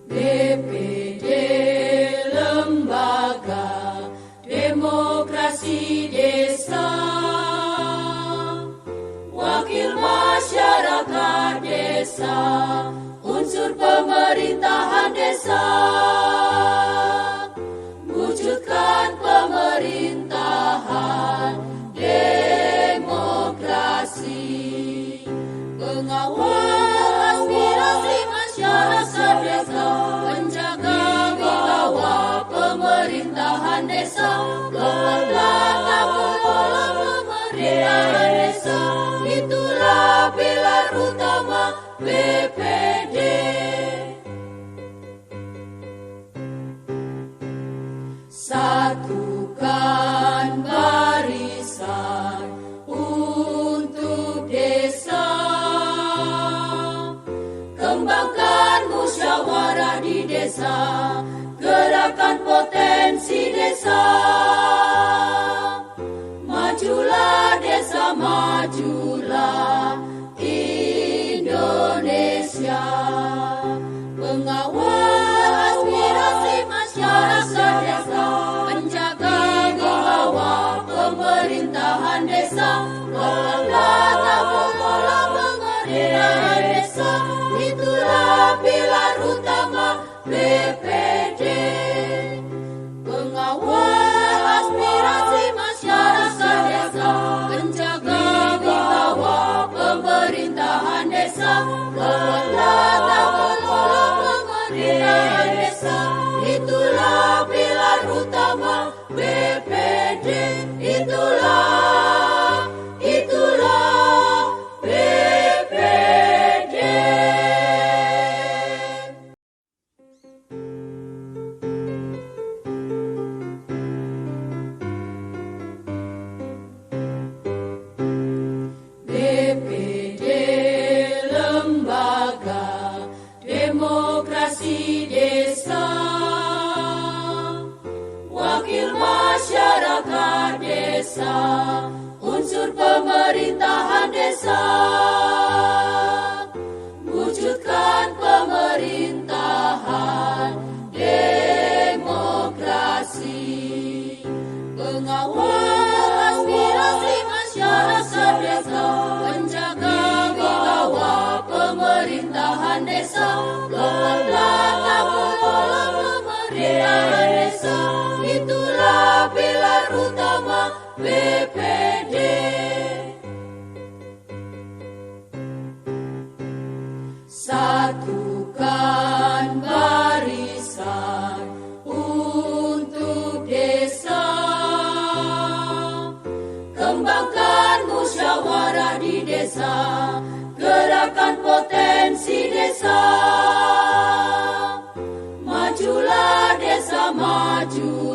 DPD Lembaga Demokrasi Desa, Wakil Masyarakat Desa, unsur pemerintahan desa, wujudkan pemerintahan demokrasi, pengawal aspirasi masyarakat desa, penjaga wibawa pemerintahan desa, penata kelola pemerintahan desa, itulah pilar utama BPD. Satukan barisan untuk desa, kembangkan musyawarah di desa, gerakan potensi desa, majulah desa, majulah Indonesia, pengawal aspirasi masyarakat desa, penjaga wibawa pemerintahan desa, penata kelola pemerintahan desa, itulah pilar utama BPD. Pengawal aspirasi masyarakat desa, penjaga wibawa pemerintahan desa, penata kelola pemerintahan desa, itulah pilar utama BPD. Itulah BPD. DPD Lembaga Demokrasi Desa, Wakil Masyarakat Desa, unsur pemerintahan desa, wujudkan pemerintahan demokrasi, pengawal aspirasi masyarakat desa, penjaga wibawa pemerintahan desa, penata kelola pemerintahan desa, itulah pilar utama BPD. Satukan barisan untuk desa, kembangkan musyawarah di desa, gerakan potensi desa, majulah desa, maju